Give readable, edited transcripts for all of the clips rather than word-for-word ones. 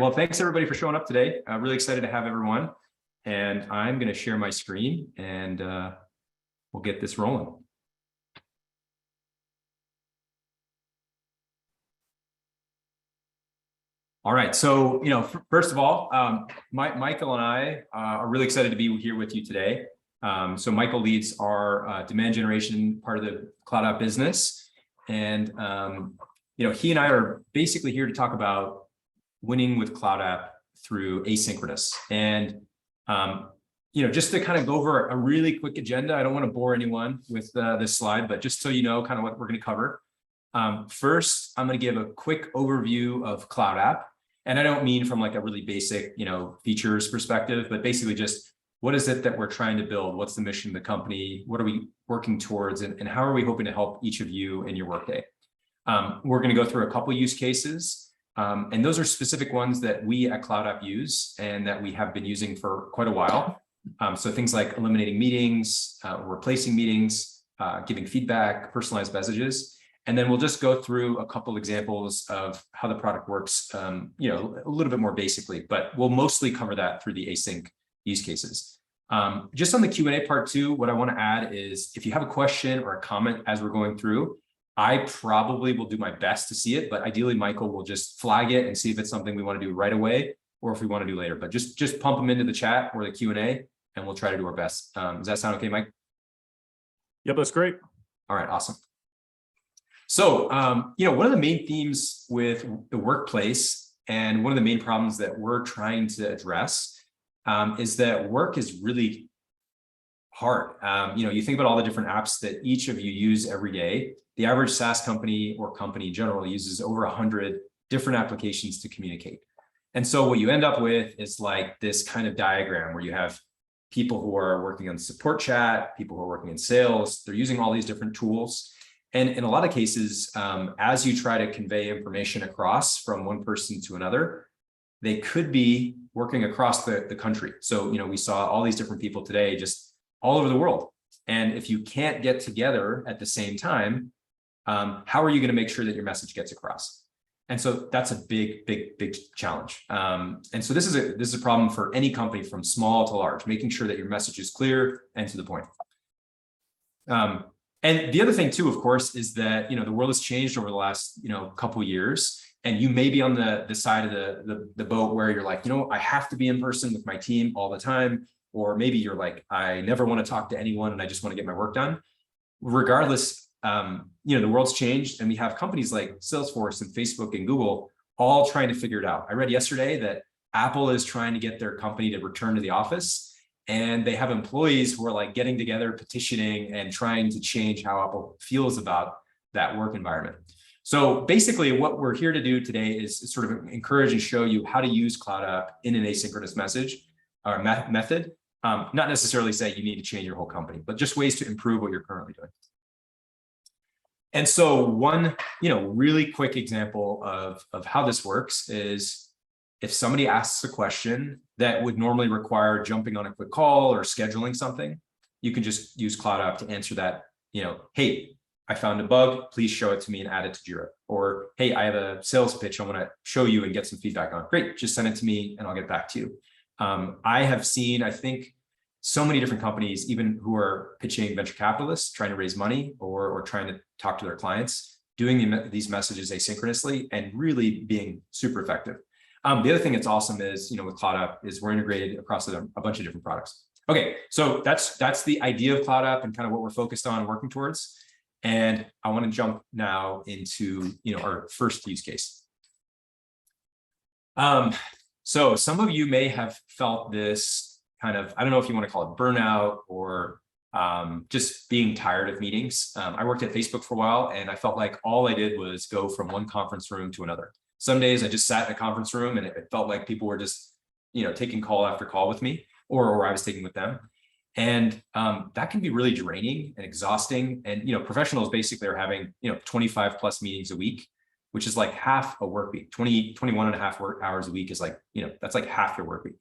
Well, thanks everybody for showing up today. I'm really excited to have everyone. And I'm going to share my screen and we'll get this rolling. All right. So, first of all, Michael and I are really excited to be here with you today. So Michael leads our demand generation part of the CloudApp business. And, he and I are basically here to talk about winning with CloudApp through asynchronous. And, just to kind of go over a really quick agenda, I don't want to bore anyone with this slide, but just so you know kind of what we're going to cover. First, I'm going to give a quick overview of CloudApp. And I don't mean from like a really basic, features perspective, but basically just what is it that we're trying to build? What's the mission of the company? What are we working towards? And how are we hoping to help each of you in your workday? We're going to go through a couple use cases. And those are specific ones that we at CloudApp use and that we have been using for quite a while. So things like eliminating meetings, replacing meetings, giving feedback, personalized messages. And then we'll just go through a couple examples of how the product works, a little bit more basically, but we'll mostly cover that through the async use cases. Just on the Q&A part too, what I want to add is if you have a question or a comment as we're going through, I probably will do my best to see it, but ideally Michael will just flag it and see if it's something we want to do right away or if we want to do later. But just pump them into the chat or the Q&A and we'll try to do our best. Does that sound okay, Mike? Yep, that's great. All right, awesome. So, one of the main themes with the workplace and one of the main problems that we're trying to address is that work is really hard. You think about all the different apps that each of you use every day. The average SaaS company or company in general uses over 100 different applications to communicate. And so what you end up with is like this kind of diagram where you have people who are working on support chat, people who are working in sales, they're using all these different tools. And in a lot of cases, as you try to convey information across from one person to another, they could be working across the country. So, we saw all these different people today, just all over the world. And if you can't get together at the same time, how are you going to make sure that your message gets across? And so that's a big, big, big challenge. And so this is a problem for any company from small to large, making sure that your message is clear and to the point. And the other thing too, of course, is that, the world has changed over the last, couple of years, and you may be on the side of the boat where you're like, I have to be in person with my team all the time. Or maybe you're like, I never want to talk to anyone and I just want to get my work done. Regardless, the world's changed and we have companies like Salesforce and Facebook and Google all trying to figure it out. I read yesterday that Apple is trying to get their company to return to the office. And they have employees who are like getting together, petitioning and trying to change how Apple feels about that work environment. So basically what we're here to do today is sort of encourage and show you how to use CloudApp in an asynchronous message or method. Not necessarily say you need to change your whole company, but just ways to improve what you're currently doing. And so one, really quick example of how this works is if somebody asks a question that would normally require jumping on a quick call or scheduling something, you can just use CloudApp to answer that, hey, I found a bug, please show it to me and add it to Jira. Or, hey, I have a sales pitch I want to show you and get some feedback on. Great, just send it to me and I'll get back to you. I have seen, I think, so many different companies, even who are pitching venture capitalists, trying to raise money or trying to talk to their clients, doing these messages asynchronously and really being super effective. The other thing that's awesome is, with CloudApp is we're integrated across a bunch of different products. Okay, so that's the idea of CloudApp and kind of what we're focused on and working towards. And I want to jump now into, our first use case. So some of you may have felt this kind of, I don't know if you want to call it burnout or just being tired of meetings. I worked at Facebook for a while and I felt like all I did was go from one conference room to another. Some days I just sat in a conference room and it felt like people were just, taking call after call with me or I was taking with them. And that can be really draining and exhausting. And, professionals basically are having, 25 plus meetings a week, which is like half a work week. 21 and a half work hours a week is like, that's like half your work week.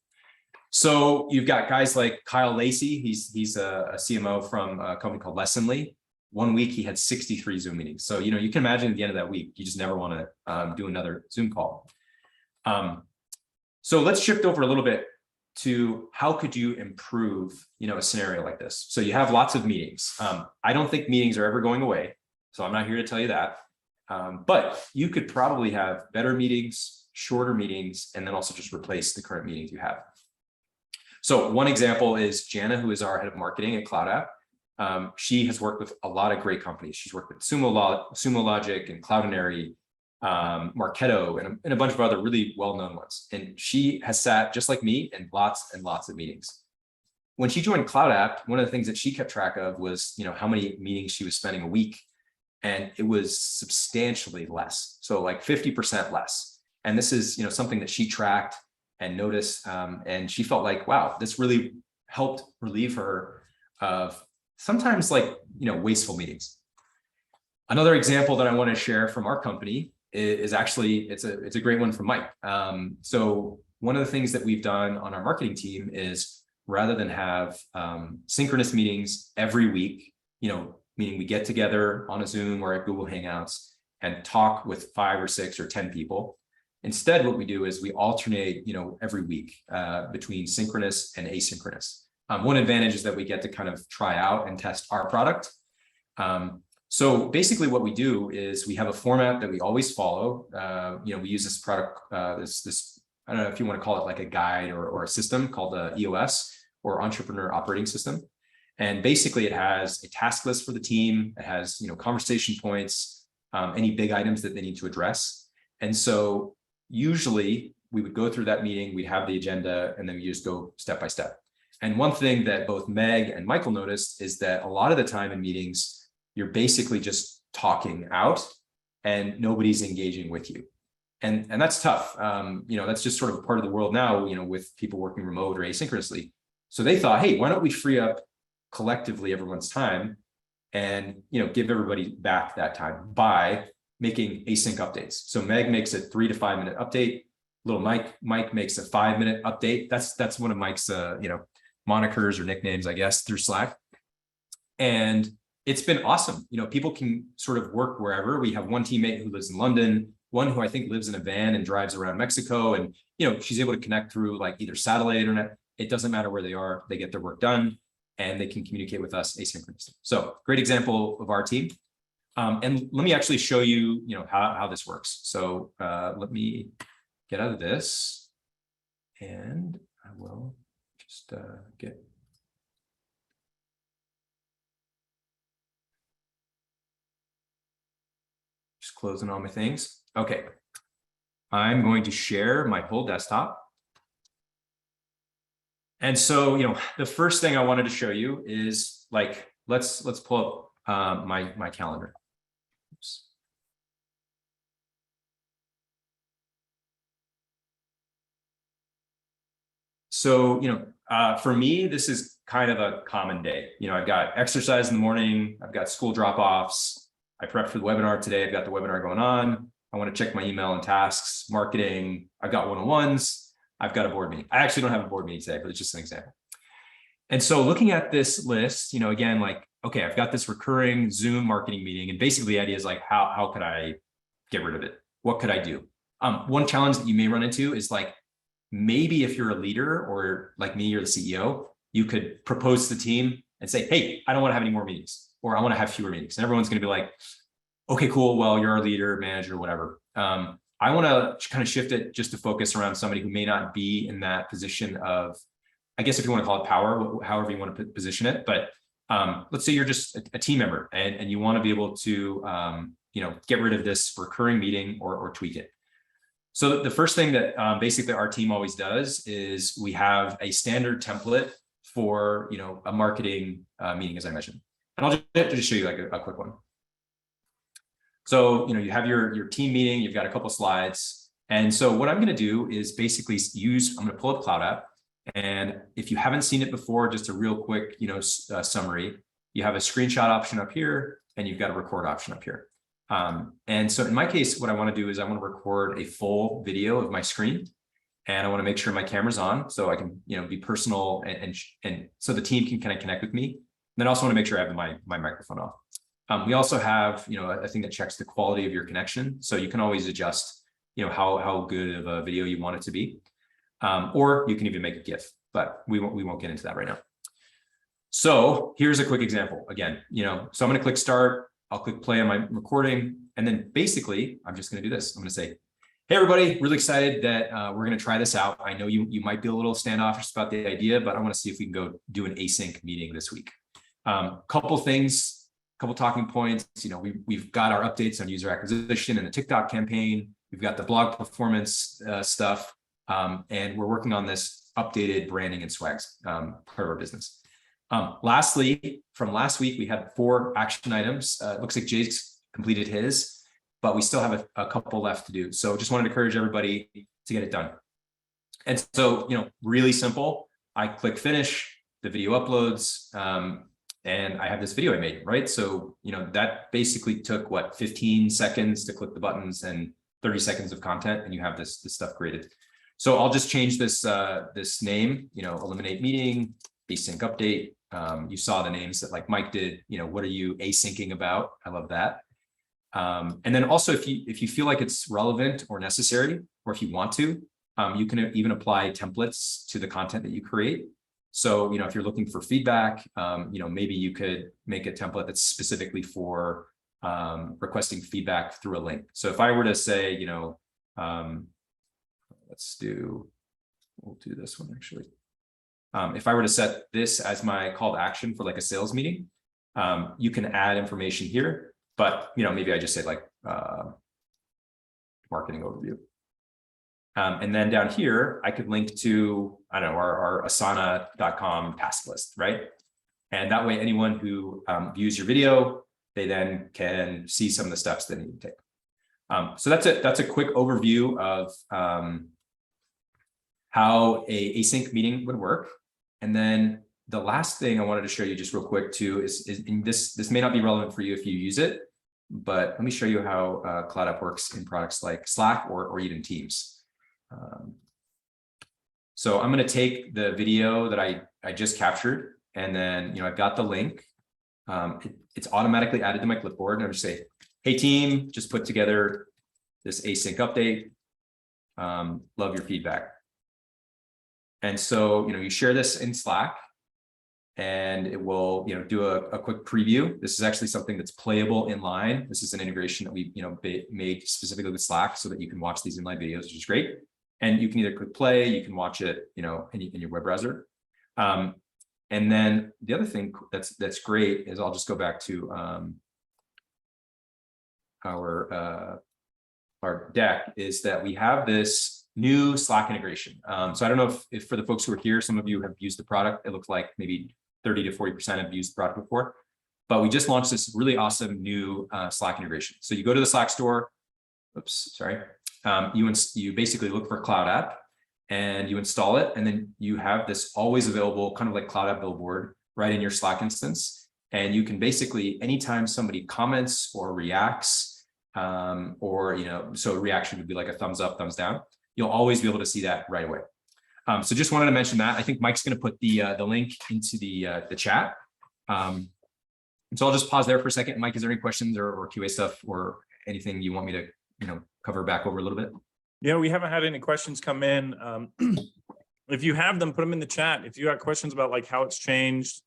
So you've got guys like Kyle Lacey. He's a CMO from a company called Lessonly. 1 week, he had 63 Zoom meetings. So, you can imagine at the end of that week, you just never want to do another Zoom call. So let's shift over a little bit to how could you improve, a scenario like this? So you have lots of meetings. I don't think meetings are ever going away, so I'm not here to tell you that. But you could probably have better meetings, shorter meetings, and then also just replace the current meetings you have. So one example is Jana, who is our head of marketing at CloudApp. She has worked with a lot of great companies. She's worked with Sumo Logic and Cloudinary, Marketo, and a bunch of other really well-known ones. And she has sat just like me in lots and lots of meetings. When she joined CloudApp, one of the things that she kept track of was, how many meetings she was spending a week. And it was substantially less. So like 50% less. And this is, something that she tracked and noticed. And she felt like, wow, this really helped relieve her of sometimes wasteful meetings. Another example that I want to share from our company is actually, it's a great one from Mike. So one of the things that we've done on our marketing team is rather than have synchronous meetings every week, meaning we get together on a Zoom or at Google Hangouts and talk with 5 or 6 or 10 people. Instead, what we do is we alternate, every week between synchronous and asynchronous. One advantage is that we get to kind of try out and test our product. So basically what we do is we have a format that we always follow. We use this product, this I don't know if you want to call it like a guide or a system called EOS, or Entrepreneur Operating System. And basically it has a task list for the team. It has, conversation points, any big items that they need to address. And so usually we would go through that meeting, we'd have the agenda, and then we just go step by step. And one thing that both Meg and Michael noticed is that a lot of the time in meetings, you're basically just talking out and nobody's engaging with you. And that's tough. That's just sort of a part of the world now, with people working remote or asynchronously. So they thought, hey, why don't we free up collectively everyone's time and, give everybody back that time by making async updates. So Meg makes a 3 to 5 minute update. Little Mike makes a 5-minute update. That's one of Mike's, monikers or nicknames, I guess, through Slack. And it's been awesome. People can sort of work wherever. We have one teammate who lives in London, one who I think lives in a van and drives around Mexico. And, she's able to connect through like either satellite internet. It doesn't matter where they are. They get their work done and they can communicate with us asynchronously. So great example of our team. And let me actually show you, how this works. So let me get out of this and I will just just closing all my things. Okay. I'm going to share my whole desktop. And so, the first thing I wanted to show you is let's pull up my calendar. Oops. So, for me, this is kind of a common day. I've got exercise in the morning. I've got school drop-offs. I prepped for the webinar today. I've got the webinar going on. I want to check my email and tasks, marketing. I've got one-on-ones. I've got a board meeting. I actually don't have a board meeting today, but it's just an example. And so looking at this list, again, okay, I've got this recurring Zoom marketing meeting. And basically the idea is how could I get rid of it? What could I do? One challenge that you may run into is maybe if you're a leader or like me, you're the CEO, you could propose to the team and say, hey, I don't want to have any more meetings, or I want to have fewer meetings. And everyone's going to be like, okay, cool. Well, you're our leader, manager, whatever. I want to kind of shift it just to focus around somebody who may not be in that position of, I guess if you want to call it power, however you want to position it. But let's say you're just a team member and you want to be able to, get rid of this recurring meeting or tweak it. So the first thing that basically our team always does is we have a standard template for, a marketing meeting, as I mentioned. And I'll just show you a quick one. So, you have your team meeting, you've got a couple slides. And so what I'm going to do is basically I'm going to pull up CloudApp. And if you haven't seen it before, just a real quick, summary, you have a screenshot option up here and you've got a record option up here. And so in my case, what I want to do is I want to record a full video of my screen and I want to make sure my camera's on so I can, be personal and so the team can kind of connect with me. And then I also want to make sure I have my microphone off. We also have, a thing that checks the quality of your connection. So you can always adjust, how good of a video you want it to be. Or you can even make a GIF, but we won't get into that right now. So here's a quick example. Again, so I'm going to click start. I'll click play on my recording. And then basically, I'm just going to do this. I'm going to say, hey, everybody, really excited that we're going to try this out. I know you might be a little standoffish about the idea, but I want to see if we can go do an async meeting this week. Couple things, couple talking points. We've got our updates on user acquisition and the TikTok campaign. We've got the blog performance stuff. And we're working on this updated branding and swags part of our business. Lastly, from last week, we had 4 action items. It looks like Jake's completed his, but we still have a couple left to do. So just wanted to encourage everybody to get it done. And so, really simple. I click finish, the video uploads, and I have this video I made, right? So, that basically took 15 seconds to click the buttons and 30 seconds of content, and you have this stuff created. So I'll just change this this name, eliminate meeting, async update. You saw the names that like Mike did, what are you asyncing about? I love that. And then also if you feel like it's relevant or necessary, or if you want to, you can even apply templates to the content that you create. So, if you're looking for feedback, maybe you could make a template that's specifically for requesting feedback through a link. So if I were to say, we'll do this one actually. If I were to set this as my call to action for like a sales meeting, you can add information here, but maybe I just say like marketing overview. And then down here, I could link to, I don't know, our asana.com task list, right? And that way, anyone who views your video, they then can see some of the steps they need to take. So that's it. That's a quick overview of how a async meeting would work. And then the last thing I wanted to show you just real quick too is this may not be relevant for you if you use it, but let me show you how CloudApp works in products like Slack or even Teams. So I'm going to take the video that I just captured, and then I've got the link. It's automatically added to my clipboard, and I'm just say, hey team, just put together this async update. Love your feedback. And so you share this in Slack, and it will do a quick preview. This is actually something that's playable inline. This is an integration that we made specifically with Slack so that you can watch these inline videos, which is great. And you can either click play, you can watch it in your web browser. And then the other thing that's great is I'll just go back to our deck, is that we have this new Slack integration. So I don't know if for the folks who are here, some of you have used the product. It looks like maybe 30 to 40% have used the product before, but we just launched this really awesome new Slack integration. So you go to the Slack store, you basically look for CloudApp and you install it, and then you have this always available kind of like CloudApp billboard right in your Slack instance. And you can basically, anytime somebody comments or reacts, so a reaction would be like a thumbs up, thumbs down, you'll always be able to see that right away. So just wanted to mention that. I think Mike's going to put the link into the chat. So I'll just pause there for a second. Mike, is there any questions or QA stuff or anything you want me to cover back over a little bit? Yeah, we haven't had any questions come in. If you have them, put them in the chat. If you got questions about like how it's changed,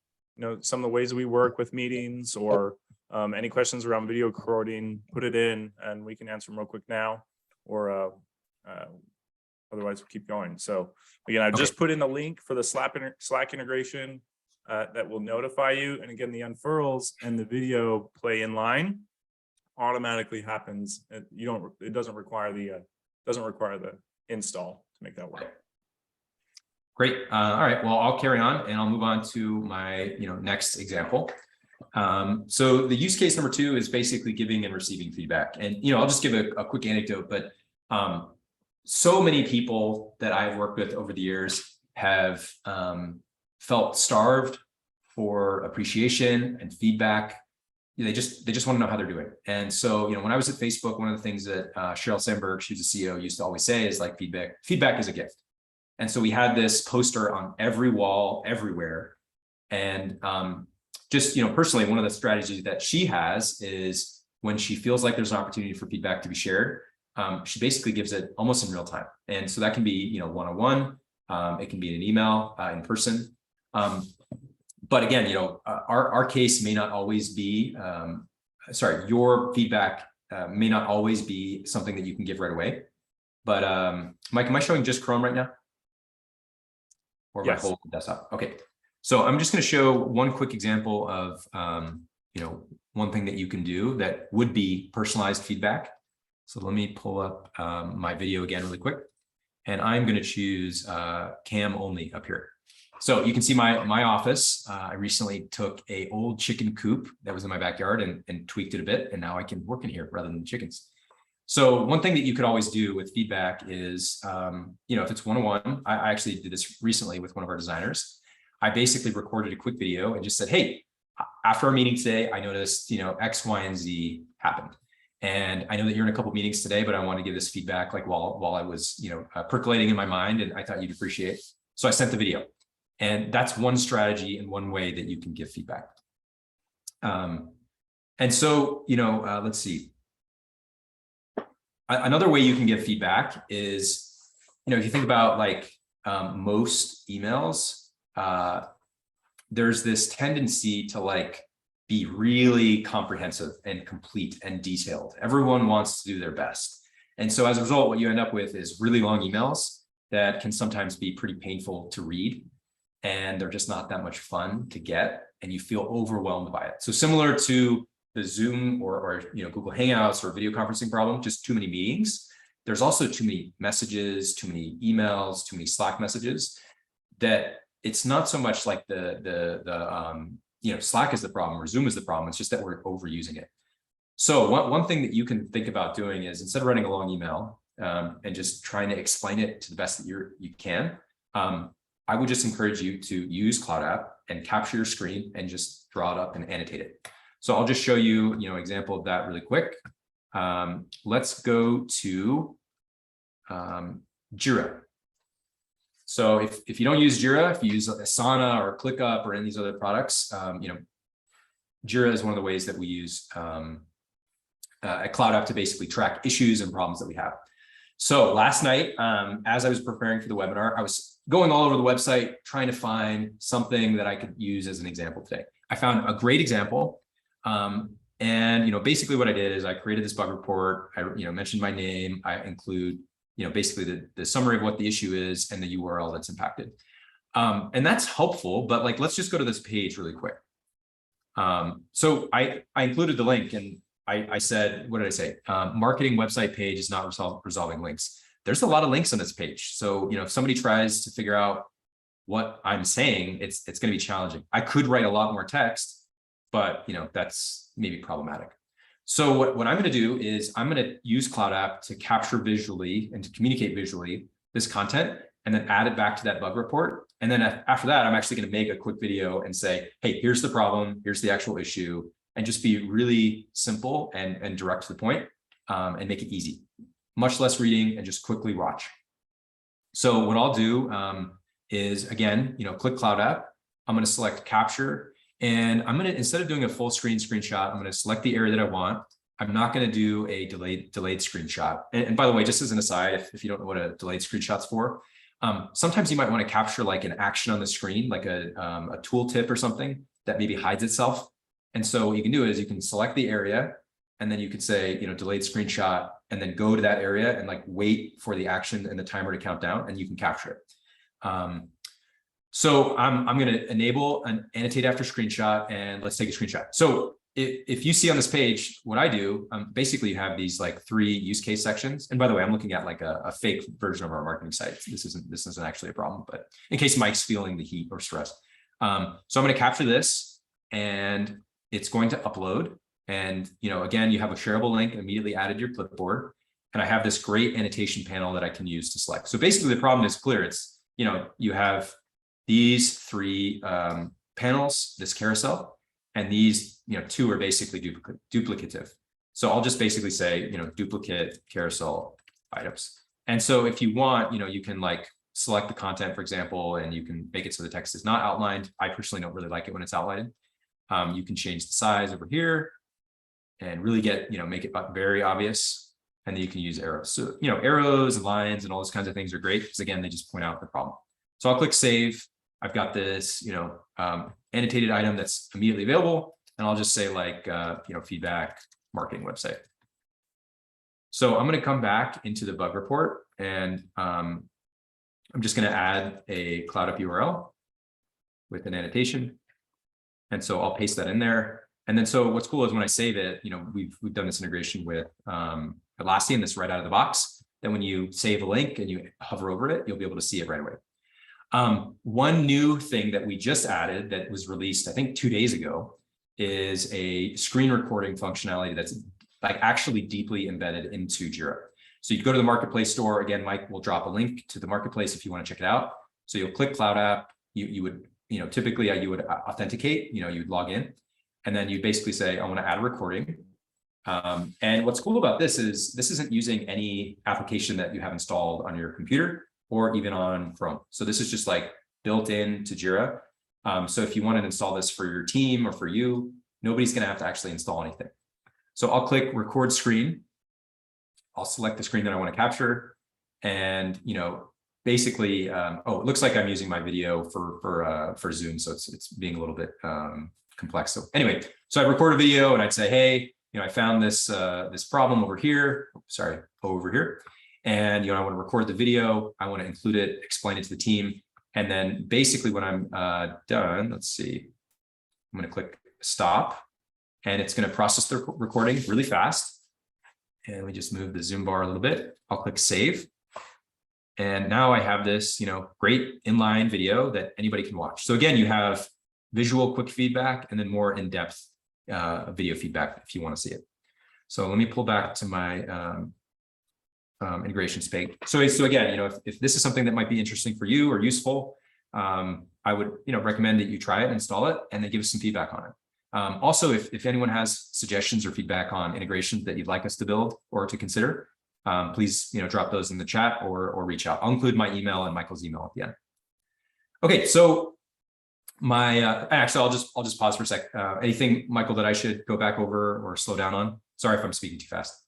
some of the ways we work with meetings, or any questions around video recording, put it in and we can answer them real quick now, or otherwise we'll keep going. So again, I've just put in a link for the Slack integration that will notify you. And again, the unfurls and the video play in line automatically happens. It doesn't require the install to make that work. Great. All right. Well, I'll carry on and I'll move on to my next example. So the use case number 2 is basically giving and receiving feedback. And I'll just give a quick anecdote, but so many people that I've worked with over the years have felt starved for appreciation and feedback. They just want to know how they're doing. And so, when I was at Facebook, one of the things that Sheryl Sandberg, she's the CEO, used to always say is like feedback is a gift. And so we had this poster on every wall, everywhere. And just, personally, one of the strategies that she has is when she feels like there's an opportunity for feedback to be shared, she basically gives it almost in real time. And so that can be, one-on-one, It can be in an email, in person. But again, our case may not always be, your feedback may not always be something that you can give right away. But Mike, am I showing just Chrome right now? Or my whole desktop? Okay. So I'm just going to show one quick example of, one thing that you can do that would be personalized feedback. So let me pull up my video again really quick. And I'm going to choose cam only up here. So you can see my office. I recently took an old chicken coop that was in my backyard and tweaked it a bit. And now I can work in here rather than chickens. So one thing that you could always do with feedback is, if it's one-on-one, I actually did this recently with one of our designers. I basically recorded a quick video and just said, hey, after our meeting today, I noticed, X, Y, and Z happened. And I know that you're in a couple of meetings today, but I want to give this feedback like while I was, percolating in my mind, and I thought you'd appreciate. So I sent the video. And that's one strategy and one way that you can give feedback. And so, let's see. Another way you can give feedback is, if you think about most emails, there's this tendency to be really comprehensive and complete and detailed. Everyone wants to do their best. And so as a result, what you end up with is really long emails that can sometimes be pretty painful to read. And they're just not that much fun to get. And you feel overwhelmed by it. So similar to the Zoom or Google Hangouts or video conferencing problem, just too many meetings. There's also too many messages, too many emails, too many Slack messages, that it's not so much like Slack is the problem or Zoom is the problem. It's just that we're overusing it. So one thing that you can think about doing is, instead of writing a long email and just trying to explain it to the best that you can, I would just encourage you to use CloudApp and capture your screen and just draw it up and annotate it. So I'll just show you, an example of that really quick. Let's go to Jira. So if you don't use Jira, if you use Asana or ClickUp or any of these other products, Jira is one of the ways that we use at CloudApp to basically track issues and problems that we have. So last night, as I was preparing for the webinar, I was going all over the website trying to find something that I could use as an example today. I found a great example. And basically what I did is I created this bug report. I mentioned my name. I include basically the summary of what the issue is and the URL that's impacted. And that's helpful, but let's just go to this page really quick. So I included the link, and I said, what did I say? Marketing website page is not resolving links. There's a lot of links on this page. So, if somebody tries to figure out what I'm saying, it's going to be challenging. I could write a lot more text, but that's maybe problematic. So what I'm going to do is I'm going to use CloudApp to capture visually and to communicate visually this content, and then add it back to that bug report. And then after that, I'm actually going to make a quick video and say, hey, here's the problem, here's the actual issue, and just be really simple and direct to the point, and make it easy. Much less reading and just quickly watch. So what I'll do is, again, click CloudApp. I'm going to select capture. And I'm going to, instead of doing a full screen screenshot, I'm going to select the area that I want. I'm not going to do a delayed screenshot. And by the way, just as an aside, if you don't know what a delayed screenshot's for, sometimes you might want to capture an action on the screen, like a tooltip or something that maybe hides itself. And so what you can do is you can select the area, and then you could say, delayed screenshot, and then go to that area and wait for the action and the timer to count down, and you can capture it. So I'm going to enable an annotate after screenshot, and let's take a screenshot. So if you see on this page, what I do, basically you have these 3 use case sections. And by the way, I'm looking at a fake version of our marketing site. This isn't actually a problem, but in case Mike's feeling the heat or stress. So I'm going to capture this, and it's going to upload. And, again, you have a shareable link immediately added to your clipboard. And I have this great annotation panel that I can use to select. So basically the problem is clear. It's, you have these 3 panels, this carousel, and these 2 are basically duplicative. So I'll just basically say, duplicate carousel items. And so if you want, you can select the content, for example, and you can make it so the text is not outlined. I personally don't really like it when it's outlined. You can change the size over here and really make it very obvious. And then you can use arrows. So, arrows and lines and all those kinds of things are great because, again, they just point out the problem. So I'll click save. I've got this, annotated item that's immediately available. And I'll just say like, feedback marketing website. So I'm going to come back into the bug report and I'm just going to add a CloudApp URL with an annotation. And so I'll paste that in there. And then so what's cool is when I save it, we've done this integration with Atlassian, this right out of the box. Then when you save a link and you hover over it, you'll be able to see it right away. One new thing that we just added that was released, I think 2 days ago, is a screen recording functionality that's like actually deeply embedded into Jira. So you go to the marketplace store. Again, Mike will drop a link to the marketplace if you want to check it out. So you'll click CloudApp. You would, typically you would authenticate, you'd log in, and then you basically say, I want to add a recording. And what's cool about this is this isn't using any application that you have installed on your computer or even on Chrome. So this is just like built into Jira. So if you want to install this for your team or for you, nobody's going to have to actually install anything. So I'll click record screen. I'll select the screen that I want to capture. And, basically, it looks like I'm using my video for Zoom. So it's being a little bit complex. So anyway, so I record a video and I'd say, hey, I found this problem over here. Sorry, over here. And, I want to record the video. I want to include it, explain it to the team. And then basically when I'm done, let's see, I'm going to click stop. And it's going to process the recording really fast. And we just move the Zoom bar a little bit. I'll click save. And now I have this, great inline video that anybody can watch. So again, you have visual quick feedback and then more in-depth video feedback if you want to see it. So let me pull back to my integration page. So again, if this is something that might be interesting for you or useful, I would, recommend that you try it, install it, and then give us some feedback on it. Also, if anyone has suggestions or feedback on integrations that you'd like us to build or to consider, please, drop those in the chat or reach out. I'll include my email and Michael's email at the end. Okay, so actually, I'll just pause for a sec. Anything, Michael, that I should go back over or slow down on? Sorry if I'm speaking too fast.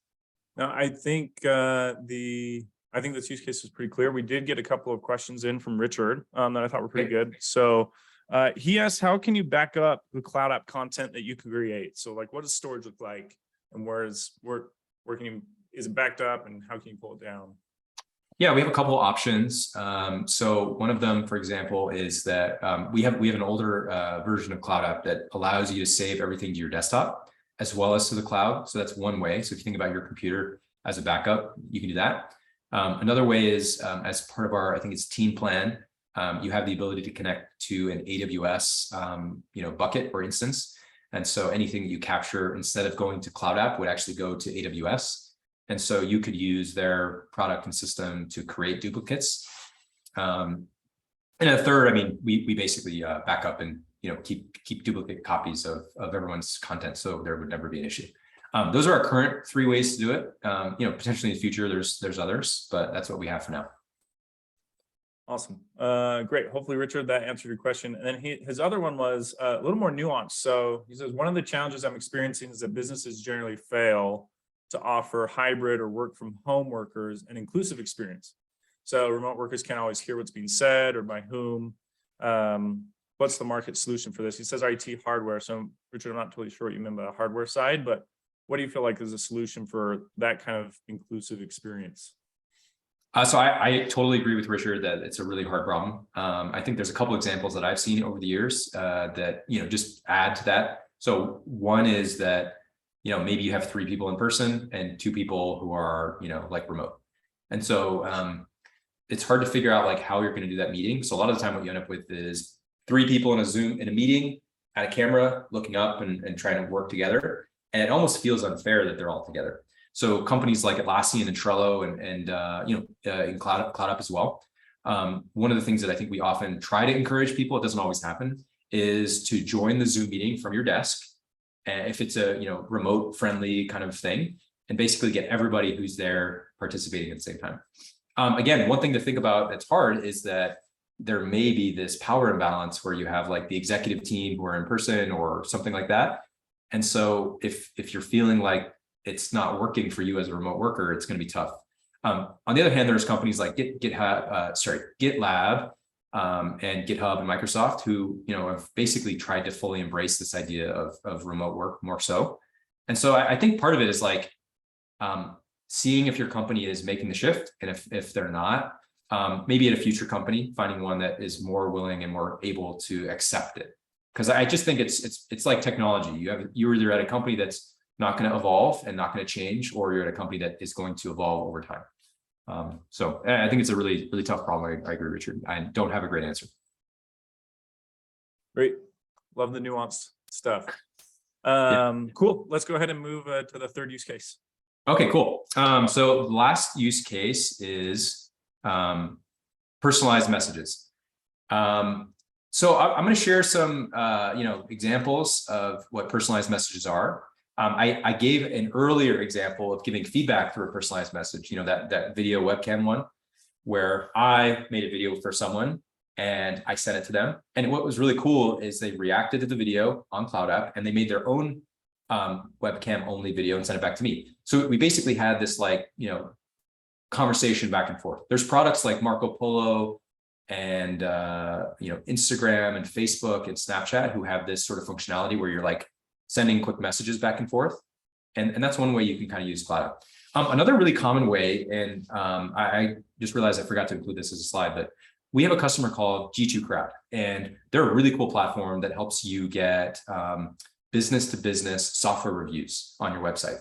No, I think this use case was pretty clear. We did get a couple of questions in from Richard that I thought were pretty good. So he asked, how can you back up the CloudApp content that you can create? So like, what does storage look like, and where can you, is it backed up, and how can you pull it down? Yeah, we have a couple options. So one of them, for example, is that we have an older version of CloudApp that allows you to save everything to your desktop as well as to the cloud. So that's one way. So if you think about your computer as a backup, you can do that. Another way is as part of our, I think it's team plan, you have the ability to connect to an AWS, bucket or instance. And so anything that you capture instead of going to CloudApp would actually go to AWS. And so you could use their product and system to create duplicates. And a third, we basically back up and keep duplicate copies of everyone's content, so there would never be an issue. Those are our current 3 ways to do it. Potentially in the future, there's others, but that's what we have for now. Awesome. Great. Hopefully, Richard, that answered your question. And then his other one was a little more nuanced. So he says, one of the challenges I'm experiencing is that businesses generally fail to offer hybrid or work from home workers an inclusive experience. So remote workers can't always hear what's being said or by whom. What's the market solution for this? He says IT hardware. So Richard, I'm not totally sure what you meant by the hardware side, but what do you feel like is a solution for that kind of inclusive experience? So I totally agree with Richard that it's a really hard problem. I think there's a couple examples that I've seen over the years that, just add to that. So one is that, maybe you have 3 people in person and 2 people who are, like remote. And so it's hard to figure out like how you're going to do that meeting. So a lot of the time what you end up with is 3 people in a meeting at a camera looking up and trying to work together. And it almost feels unfair that they're all together. So companies like Atlassian and Trello and in CloudApp as well. One of the things that I think we often try to encourage people, it doesn't always happen, is to join the Zoom meeting from your desk. And if it's a remote friendly kind of thing, and basically get everybody who's there participating at the same time. Again, one thing to think about that's hard is that there may be this power imbalance where you have like the executive team who are in person or something like that. And so if you're feeling like it's not working for you as a remote worker, it's going to be tough. On the other hand, there's companies like GitLab and GitHub and Microsoft, who, have basically tried to fully embrace this idea of remote work more so. And so I think part of it is like seeing if your company is making the shift, and if they're not, maybe at a future company, finding one that is more willing and more able to accept it. Because I just think it's like technology. You're either at a company that's not going to evolve and not going to change, or you're at a company that is going to evolve over time. So I think it's a really, really tough problem. I agree, Richard. I don't have a great answer. Great. Love the nuanced stuff. Cool. Let's go ahead and move to the third use case. Okay, cool. So the last use case is personalized messages. So I'm going to share some, examples of what personalized messages are. I gave an earlier example of giving feedback through a personalized message, that video webcam one, where I made a video for someone and I sent it to them. And what was really cool is they reacted to the video on CloudApp and they made their own webcam only video and sent it back to me. So we basically had this conversation back and forth. There's products like Marco Polo and Instagram and Facebook and Snapchat who have this sort of functionality where you're like sending quick messages back and forth. And that's one way you can kind of use CloudApp. Another really common way, and I just realized I forgot to include this as a slide, but we have a customer called G2 Crowd, and they're a really cool platform that helps you get business to business software reviews on your website,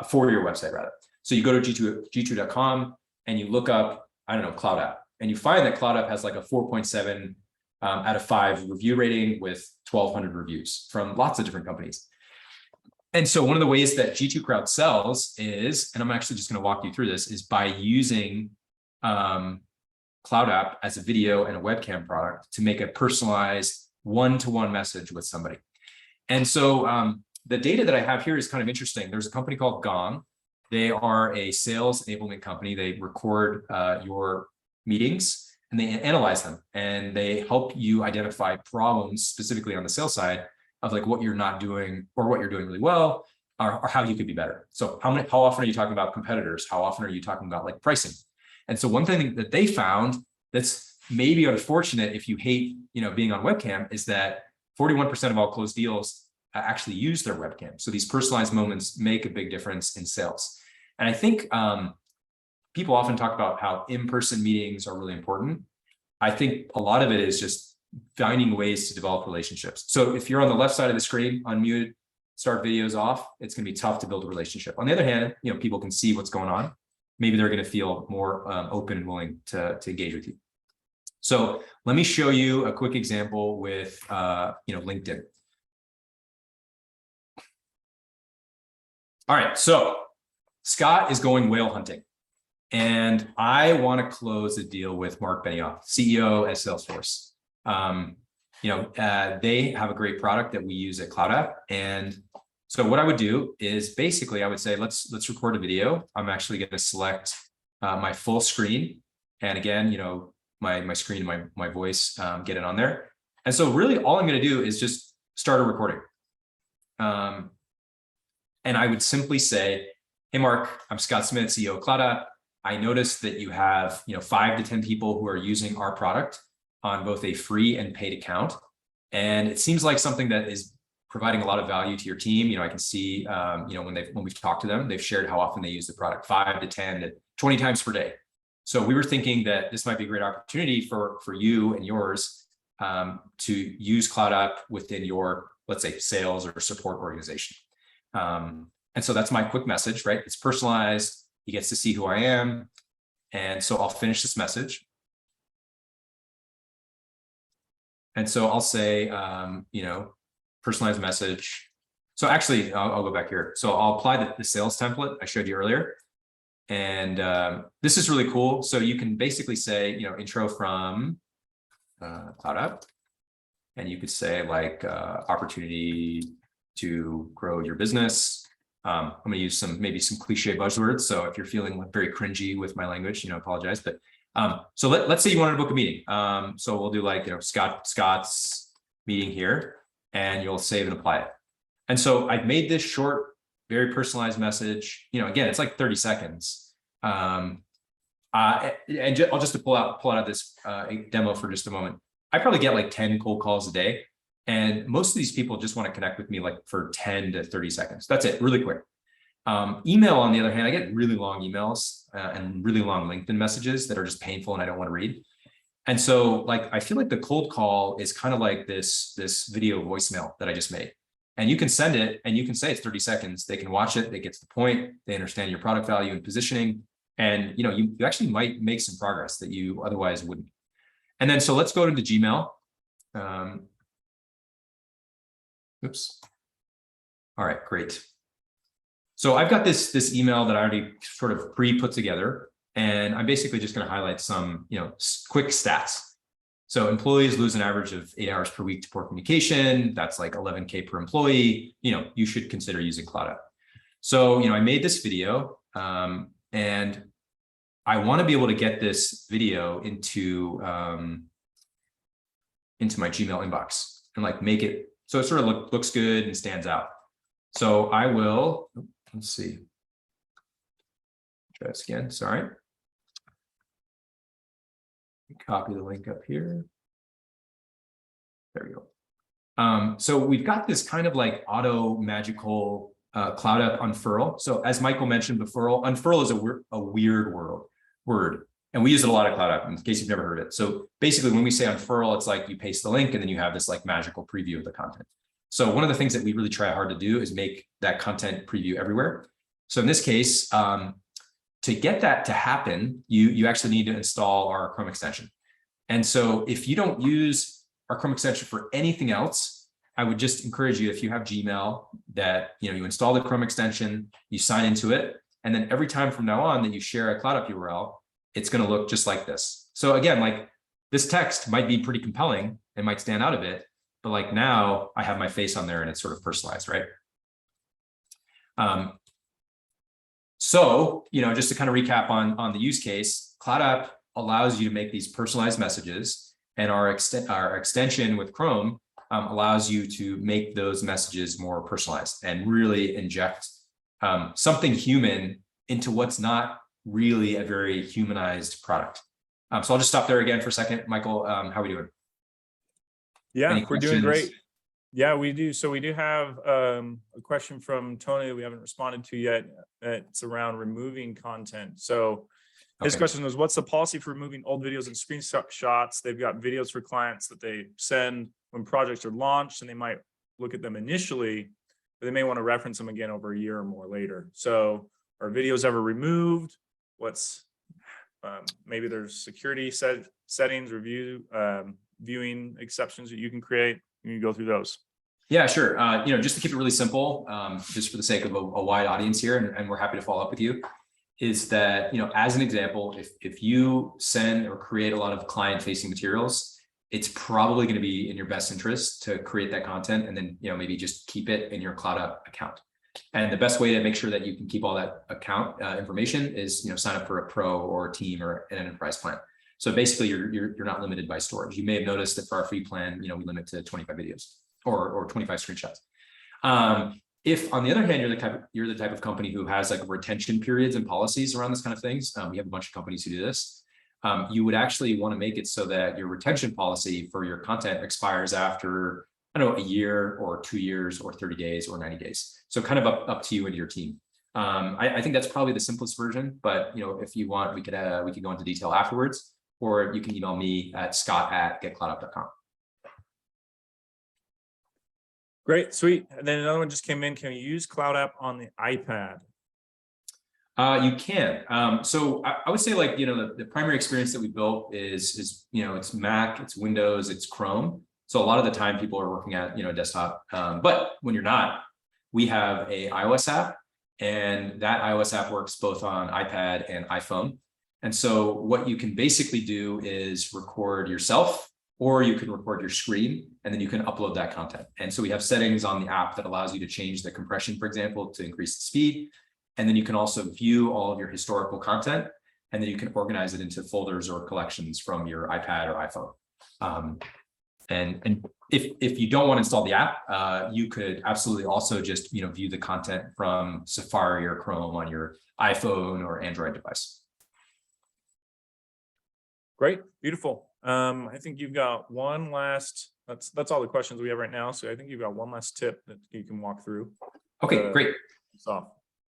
for your website rather. So you go to g2.com and you look up, CloudApp, and you find that CloudApp has like a 4.7 out of 5 review rating with 1,200 reviews from lots of different companies. And so one of the ways that G2 Crowd sells is, and I'm actually just going to walk you through this, is by using CloudApp as a video and a webcam product to make a personalized one-to-one message with somebody. And so the data that I have here is kind of interesting. There's a company called Gong. They are a sales enablement company. They record your meetings and they analyze them, and they help you identify problems specifically on the sales side of like what you're not doing or what you're doing really well, or how you could be better. So how often are you talking about competitors? How often are you talking about like pricing? And so one thing that they found that's maybe unfortunate if you hate, being on webcam, is that 41% of all closed deals actually use their webcam. So these personalized moments make a big difference in sales. And I think people often talk about how in-person meetings are really important. I think a lot of it is just finding ways to develop relationships. So if you're on the left side of the screen, unmute, start videos off, it's going to be tough to build a relationship. On the other hand, people can see what's going on. Maybe they're going to feel more open and willing to engage with you. So let me show you a quick example with LinkedIn. All right, so Scott is going whale hunting, and I want to close a deal with Mark Benioff, CEO at Salesforce. They have a great product that we use at CloudApp, and so what I would do is basically I would say let's record a video. I'm actually going to select my full screen, and again, my screen, my voice, get it on there. And so really all I'm going to do is just start a recording. And I would simply say, hey, Mark, I'm Scott Smith, CEO of CloudApp. I noticed that you have 5 to 10 people who are using our product on both a free and paid account. And it seems like something that is providing a lot of value to your team. I can see, when we've talked to them, they've shared how often they use the product, 5 to 10 to 20 times per day. So we were thinking that this might be a great opportunity for you and yours to use CloudApp within your, let's say, sales or support organization. And so that's my quick message, right? It's personalized. He gets to see who I am. And so I'll finish this message. And so I'll say, personalized message. So actually, I'll go back here. So I'll apply the sales template I showed you earlier. And this is really cool. So you can basically say, intro from CloudApp. And you could say like opportunity to grow your business. I'm going to use maybe some cliche buzzwords. So if you're feeling very cringy with my language, apologize. But so let's say you wanted to book a meeting. So we'll do like, Scott's meeting here, and you'll save and apply it. And so I've made this short, very personalized message. Again, it's like 30 seconds. I'll just to pull out this demo for just a moment. I probably get like 10 cold calls a day. And most of these people just want to connect with me like for 10 to 30 seconds. That's it, really quick. Email, on the other hand, I get really long emails and really long LinkedIn messages that are just painful and I don't want to read. And so like, I feel like the cold call is kind of like this video voicemail that I just made. And you can send it and you can say it's 30 seconds. They can watch it. They get to the point. They understand your product value and positioning. And you actually might make some progress that you otherwise wouldn't. And then, so let's go to Gmail. Oops. All right, great. So I've got this email that I already sort of pre-put together, and I'm basically just going to highlight some, quick stats. So employees lose an average of 8 hours per week to poor communication. That's like 11K per employee. You should consider using CloudApp. So, I made this video, and I want to be able to get this video into my Gmail inbox and like make it so it sort of looks good and stands out. So I will, let's see. Try this again, sorry. Copy the link up here. There we go. So we've got this kind of like auto magical CloudApp Unfurl. So as Michael mentioned before, Unfurl is a weird word. And we use it a lot at CloudApp in case you've never heard it. So basically when we say unfurl, it's like you paste the link and then you have this like magical preview of the content. So one of the things that we really try hard to do is make that content preview everywhere. So in this case, to get that to happen, you actually need to install our Chrome extension. And so if you don't use our Chrome extension for anything else, I would just encourage you, if you have Gmail, that you install the Chrome extension, you sign into it, and then every time from now on that you share a CloudApp URL, it's going to look just like this. So again, like this text might be pretty compelling. It might stand out a bit, but like now I have my face on there and it's sort of personalized, right? So, just to kind of recap on the use case, CloudApp allows you to make these personalized messages, and our extension with Chrome allows you to make those messages more personalized and really inject something human into what's not really a very humanized product. So I'll just stop there again for a second. Michael, how are we doing? Yeah, we're doing great. Yeah, we do. So we do have a question from Tony that we haven't responded to yet. It's around removing content. So his question was, what's the policy for removing old videos and screenshots? They've got videos for clients that they send when projects are launched, and they might look at them initially, but they may want to reference them again over a year or more later. So are videos ever removed? What's maybe there's security settings, viewing exceptions that you can create. You can go through those. Yeah, sure. Just to keep it really simple, just for the sake of a wide audience here, and we're happy to follow up with you, is that, as an example, if you send or create a lot of client-facing materials, it's probably going to be in your best interest to create that content and then, maybe just keep it in your CloudApp account. And the best way to make sure that you can keep all that account information is, sign up for a pro or a team or an enterprise plan. So basically, you're not limited by storage. You may have noticed that for our free plan, we limit to 25 videos or 25 screenshots. If on the other hand, you're the type of company who has like retention periods and policies around this kind of things, we have a bunch of companies who do this. You would actually want to make it so that your retention policy for your content expires after, a year or 2 years or 30 days or 90 days. So kind of up to you and your team. I think that's probably the simplest version, but if you want, we could go into detail afterwards, or you can email me at scott@getcloudapp.com. Great, sweet. And then another one just came in. Can you use CloudApp on the iPad? You can. So I would say like, the primary experience that we built is it's Mac, it's Windows, it's Chrome. So a lot of the time people are working at, desktop. But when you're not, we have a iOS app, and that iOS app works both on iPad and iPhone. And so what you can basically do is record yourself, or you can record your screen, and then you can upload that content. And so we have settings on the app that allows you to change the compression, for example, to increase the speed. And then you can also view all of your historical content, and then you can organize it into folders or collections from your iPad or iPhone. And if you don't want to install the app, you could absolutely also just view the content from Safari or Chrome on your iPhone or Android device. Great, beautiful. I think you've got one last, that's all the questions we have right now. So I think you've got one last tip that you can walk through. Okay, great. All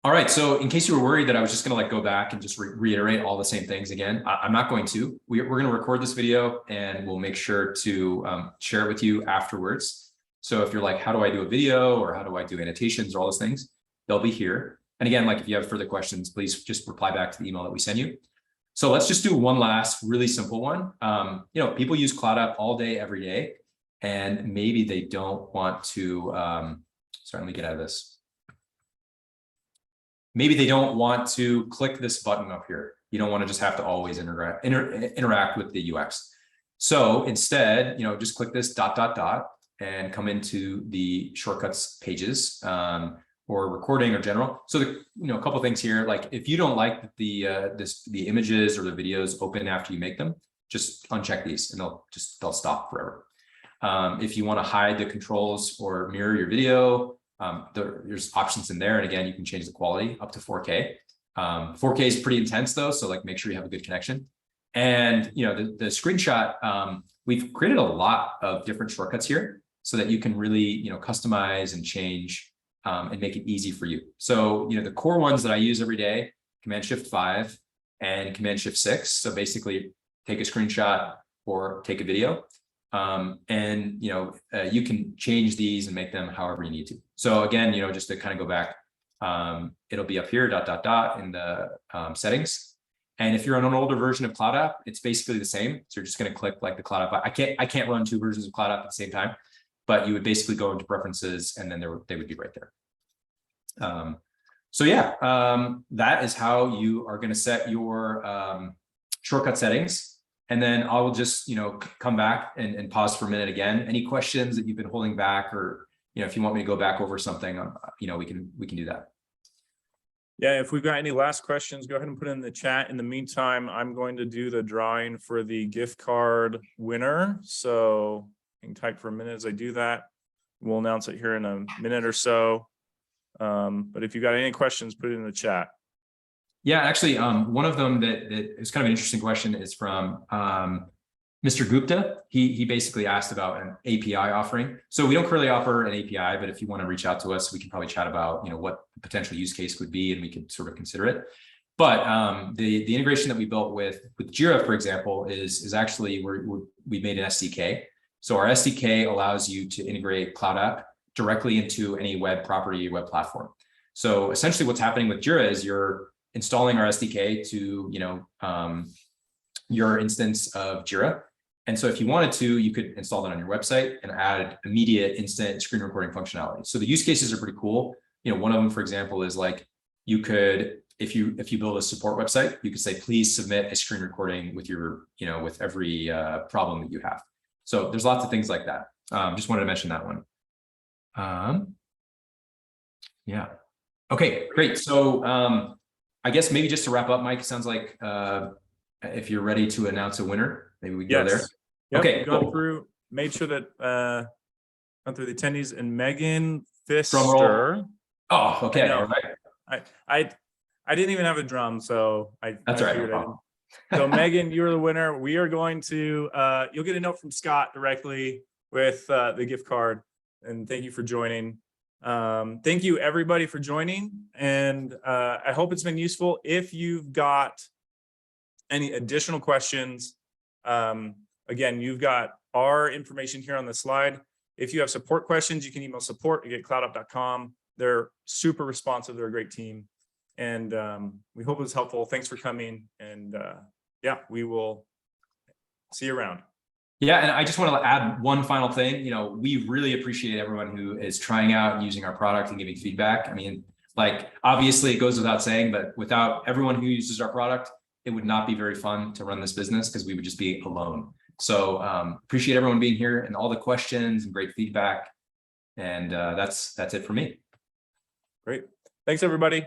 right. So in case you were worried that I was just going to like go back and just reiterate all the same things again, I'm not going to. We're going to record this video and we'll make sure to share it with you afterwards. So if you're like, how do I do a video or how do I do annotations or all those things, they'll be here. And again, like if you have further questions, please just reply back to the email that we send you. So let's just do one last really simple one. You know, people use CloudApp all day, every day, and maybe they don't want to, sorry, let me get out of this. Maybe they don't want to click this button up here. You don't want to just have to always interact with the UX. So instead, you know, just click this ... and come into the shortcuts pages or recording or general. So, you know, a couple of things here, like if you don't like the images or the videos open after you make them, just uncheck these and they'll stop forever. If you want to hide the controls or mirror your video, there's options in there. And again, you can change the quality up to 4K. 4K is pretty intense though. So like, make sure you have a good connection. And, you know, the screenshot, we've created a lot of different shortcuts here so that you can really, you know, customize and change and make it easy for you. So, you know, the core ones that I use every day, Command-Shift-5 and Command-Shift-6. So basically take a screenshot or take a video. And, you know, you can change these and make them however you need to. So again, you know, just to kind of go back, it'll be up here, ... in the settings. And if you're on an older version of CloudApp, it's basically the same. So you're just going to click like the CloudApp. I can't run two versions of CloudApp at the same time, but you would basically go into preferences and then they would be right there. So yeah, that is how you are going to set your shortcut settings. And then I will just, you know, come back and pause for a minute again. Any questions that you've been holding back, or, you know, if you want me to go back over something, you know, we can do that. Yeah, if we've got any last questions, go ahead and put it in the chat. In the meantime, I'm going to do the drawing for the gift card winner. So hang tight for a minute as I do that. We'll announce it here in a minute or so. But if you've got any questions, put it in the chat. Yeah, actually, one of them that is kind of an interesting question is from Mr. Gupta. He basically asked about an API offering. So we don't currently offer an API, but if you want to reach out to us, we can probably chat about, you know, what the potential use case would be, and we could sort of consider it. But the integration that we built with Jira, for example, is actually we made an SDK. So our SDK allows you to integrate CloudApp directly into any web property, web platform. So essentially what's happening with Jira is you're installing our SDK to, you know, your instance of Jira. And so if you wanted to, you could install that on your website and add immediate instant screen recording functionality. So the use cases are pretty cool. You know, one of them, for example, is like you could, if you build a support website, you could say, please submit a screen recording with your, you know, with every problem that you have. So there's lots of things like that. Just wanted to mention that one. Yeah. Okay, great. So I guess maybe just to wrap up, Mike, it sounds like if you're ready to announce a winner, maybe we can go there. Yep, okay, gone cool. through, made sure that gone through the attendees, and Megan Pfister. Oh, okay. All right. I didn't even have a drum, so That's all right. No so Megan, you're the winner. We are going to you'll get a note from Scott directly with the gift card, and thank you for joining. Thank you everybody for joining, and I hope it's been useful. If you've got any additional questions, again, you've got our information here on the slide. If you have support questions, you can email support@cloudapp.com. They're super responsive. They're a great team, and we hope it was helpful. Thanks for coming, and yeah, we will see you around. Yeah, and I just want to add one final thing. You know, we really appreciate everyone who is trying out and using our product and giving feedback. I mean, like, obviously it goes without saying, but without everyone who uses our product, it would not be very fun to run this business because we would just be alone. So appreciate everyone being here and all the questions and great feedback. And that's it for me. Great. Thanks, everybody.